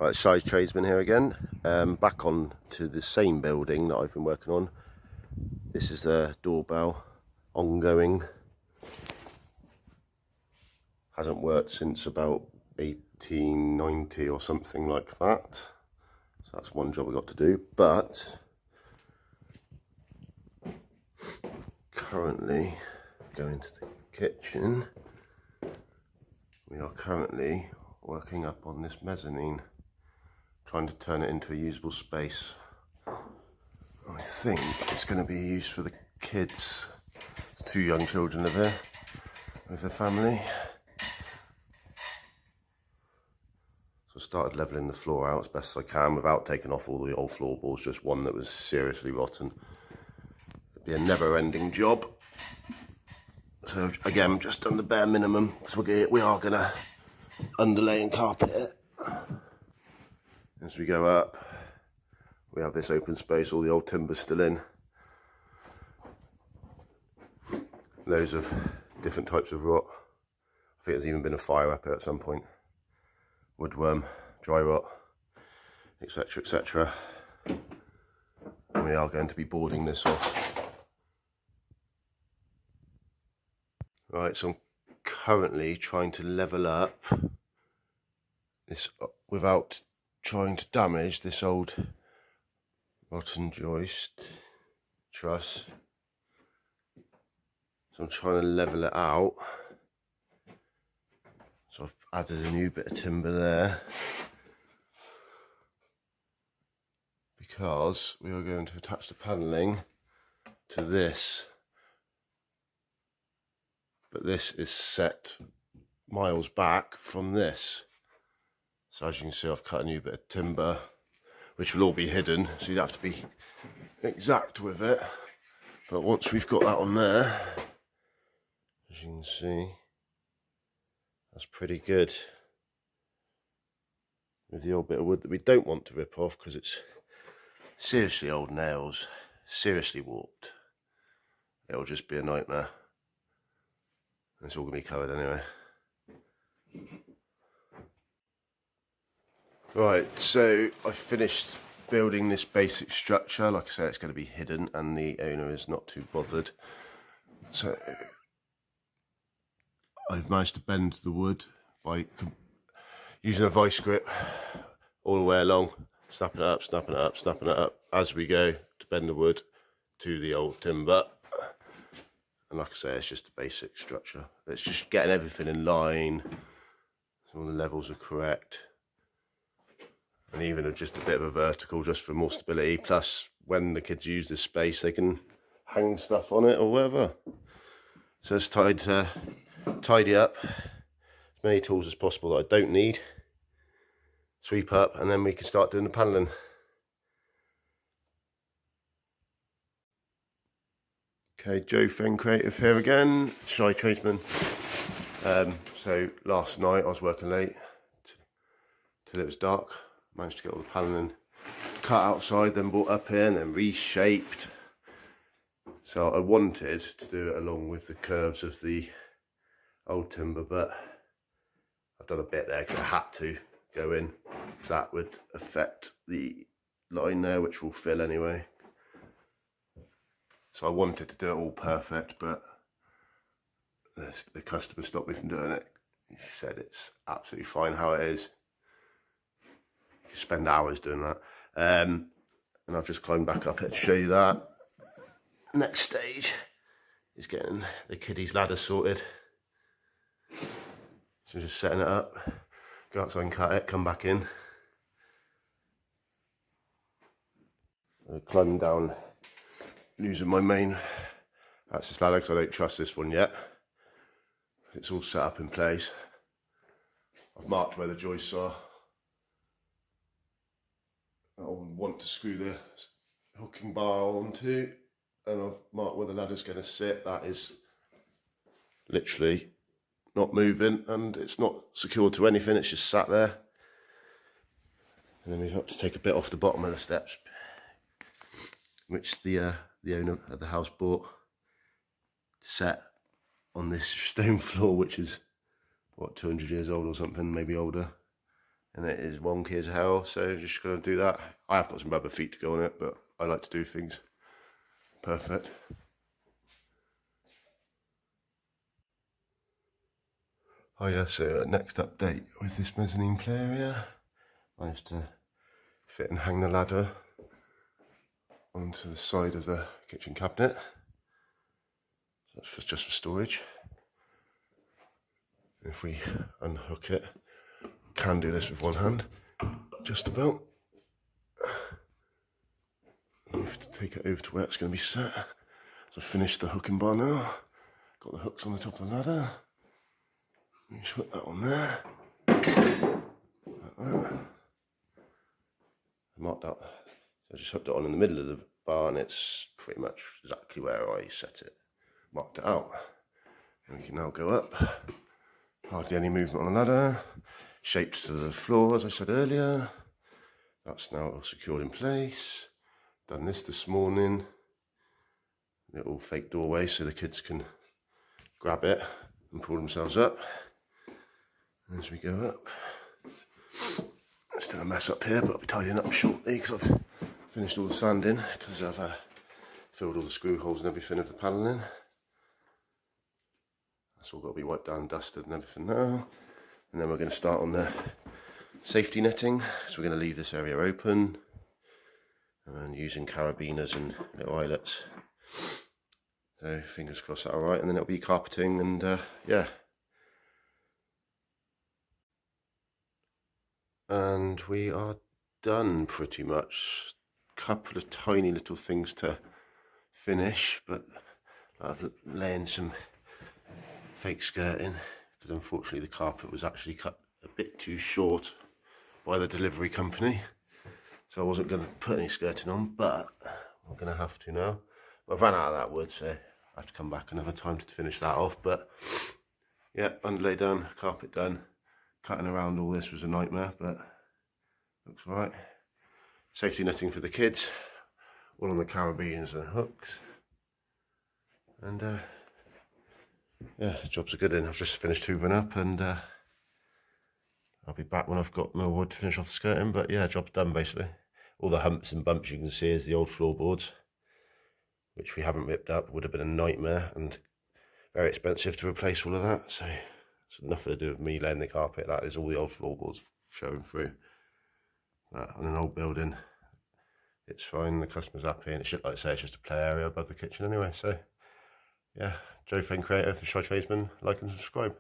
Right, Shy Tradesman here again. Back on to the same building that I've been working on. This is the doorbell, ongoing. Hasn't worked since about 1890 or something like that. So that's one job we got to do. But currently going to the kitchen. We are currently working up on this mezzanine, trying to turn it into a usable space. I think it's going to be used for the kids. There's 2 young children live here with their family. So I started levelling the floor out as best as I can without taking off all the old floorboards, just one that was seriously rotten. It'd be a never-ending job. So again, just done the bare minimum because we are going to underlay and carpet it. As we go up, we have this open space, all the old timber's still in. Loads of different types of rot. I think there's even been a fire up here at some point. Woodworm, dry rot, etc, etc. And we are going to be boarding this off. Right, so I'm currently trying to level up this without trying to damage this old rotten joist truss. So I'm trying to level it out. So I've added a new bit of timber there because we are going to attach the panelling to this, but this is set miles back from this. So as you can see, I've cut a new bit of timber, which will all be hidden, so you'd have to be exact with it. But once we've got that on there, as you can see, that's pretty good. With the old bit of wood that we don't want to rip off because it's seriously old nails, seriously warped. It'll just be a nightmare. It's all going to be covered anyway. Right, so I finished building this basic structure. Like I say, it's going to be hidden and the owner is not too bothered. So I've managed to bend the wood by using a vice grip all the way along, snapping it up, snapping it up, snapping it up as we go to bend the wood to the old timber. And like I say, it's just a basic structure. It's just getting everything in line, so all the levels are correct. And even just a bit of a vertical just for more stability. Plus, when the kids use this space, they can hang stuff on it or whatever. So it's time to tidy up as many tools as possible that I don't need. Sweep up, and then we can start doing the panelling. Okay, Joe Fen Creative here again, Shy Tradesman. So last night I was working late till it was dark. Managed to get all the panelling cut outside, then brought up here and then reshaped. So I wanted to do it along with the curves of the old timber, but I've done a bit there because I had to go in, because that would affect the line there, which will fill anyway. So I wanted to do it all perfect, but the customer stopped me from doing it. He said it's absolutely fine how it is. You spend hours doing that. And I've just climbed back up here to show you that. Next stage is getting the kiddies' ladder sorted. So just setting it up, go outside and cut it, come back in. So climbing down, using my main access ladder because I don't trust this one yet. It's all set up in place. I've marked where the joists are. I'll want to screw the hooking bar onto, and I've marked where the ladder's going to sit. That is literally not moving, and it's not secured to anything, it's just sat there. And then we've got to take a bit off the bottom of the steps, which the owner of the house bought to set on this stone floor, which is what, 200 years old or something, maybe older. and it is wonky as hell, so just gonna do that. I have got some rubber feet to go on it, but I like to do things perfect. Oh yeah, so next update with this mezzanine play area, I managed to fit and hang the ladder onto the side of the kitchen cabinet. So that's just for storage. If we unhook it, can do this with one hand, just about. We have to take it over to where it's going to be set. So I've finished the hooking bar now. Got the hooks on the top of the ladder. Just put that on there. Like that. I marked out. So I just hooked it on in the middle of the bar, and it's pretty much exactly where I set it. Marked it out. And we can now go up. Hardly any movement on the ladder. Shaped to the floor, as I said earlier. That's now all secured in place. Done this morning. Little fake doorway so the kids can grab it and pull themselves up. As we go up. Still a mess up here, but I'll be tidying up shortly because I've finished all the sanding, because I've filled all the screw holes and everything of the panelling. That's all got to be wiped down, dusted and everything now. And then we're going to start on the safety netting. So we're going to leave this area open and using carabiners and little eyelets. So fingers crossed that alright, and then it'll be carpeting and yeah. And we are done pretty much. Couple of tiny little things to finish, but I've laying some fake skirting because unfortunately the carpet was actually cut a bit too short by the delivery company, so I wasn't going to put any skirting on, but I'm going to have to now. I've run out of that wood, so I have to come back another time to finish that off. But yeah, underlay done, carpet done. Cutting around all this was a nightmare, but looks right. Safety netting for the kids, all on the carabiners and hooks, and yeah, jobs are good in. I've just finished hoovering up, and I'll be back when I've got more wood to finish off the skirting. But yeah, job's done basically. All the humps and bumps you can see is the old floorboards, which we haven't ripped up. Would have been a nightmare and very expensive to replace all of that. So it's nothing to do with me laying the carpet. That is all the old floorboards showing through. But on an old building, it's fine. The customer's happy, and it should, like I say, it's just a play area above the kitchen anyway. So yeah, Joe Feng Creator for Shy Tradesman. Like and subscribe.